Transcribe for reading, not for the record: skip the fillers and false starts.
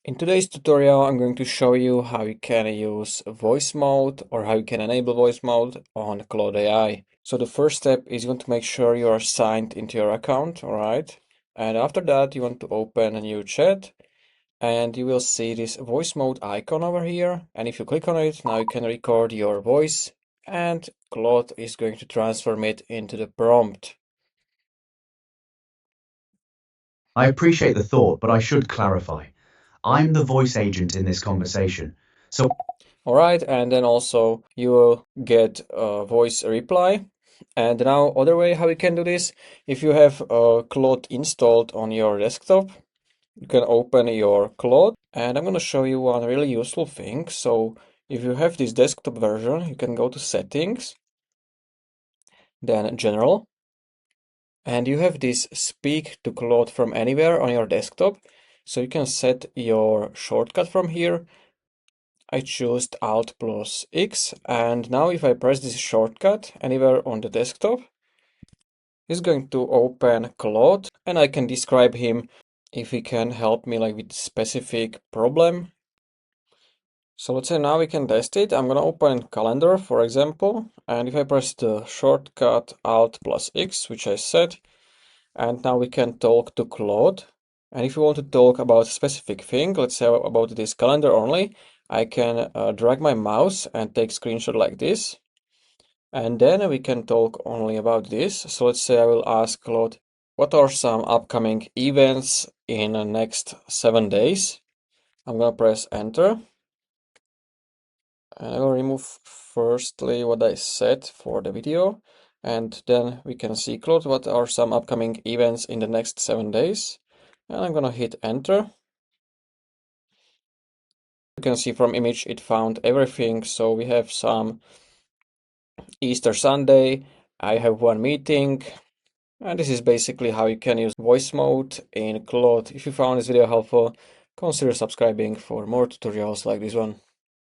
In today's tutorial, I'm going to show you how you can use voice mode or how you can enable voice mode on Claude AI. So the first step is you want to make sure you are signed into your account, alright? And after that, you want to open a new chat and you will see this voice mode icon over here. And if you click on it, now you can record your voice and Claude is going to transform it into the prompt. I appreciate the thought, but I should clarify. I'm the voice agent in this conversation. So All right, and then also you will get a voice reply. And now other way how you can do this, if you have Claude installed on your desktop, you can open your Claude and I'm going to show you one really useful thing. So if you have this desktop version, you can go to settings, then general, and you have this speak to Claude from anywhere on your desktop. So you can set your shortcut from here. I choose Alt plus X, and now if I press this shortcut anywhere on the desktop, it's going to open Claude, and I can describe him if he can help me like with specific problem. So let's say now we can test it. I'm gonna open calendar, for example, and if I press the shortcut Alt plus X, which I set, and now we can talk to Claude. And if you want to talk about a specific thing, let's say about this calendar only, I can drag my mouse and take screenshot like this. And then we can talk only about this. So let's say I will ask Claude, what are some upcoming events in the next 7 days? I'm gonna press enter. And I will remove firstly what I set for the video. And then we can see, Claude, what are some upcoming events in the next 7 days? And I'm gonna hit enter. You can see from image it found everything. So we have some Easter Sunday, I have one meeting, and this is basically how you can use voice mode in Claude. If you found this video helpful, consider subscribing for more tutorials like this one.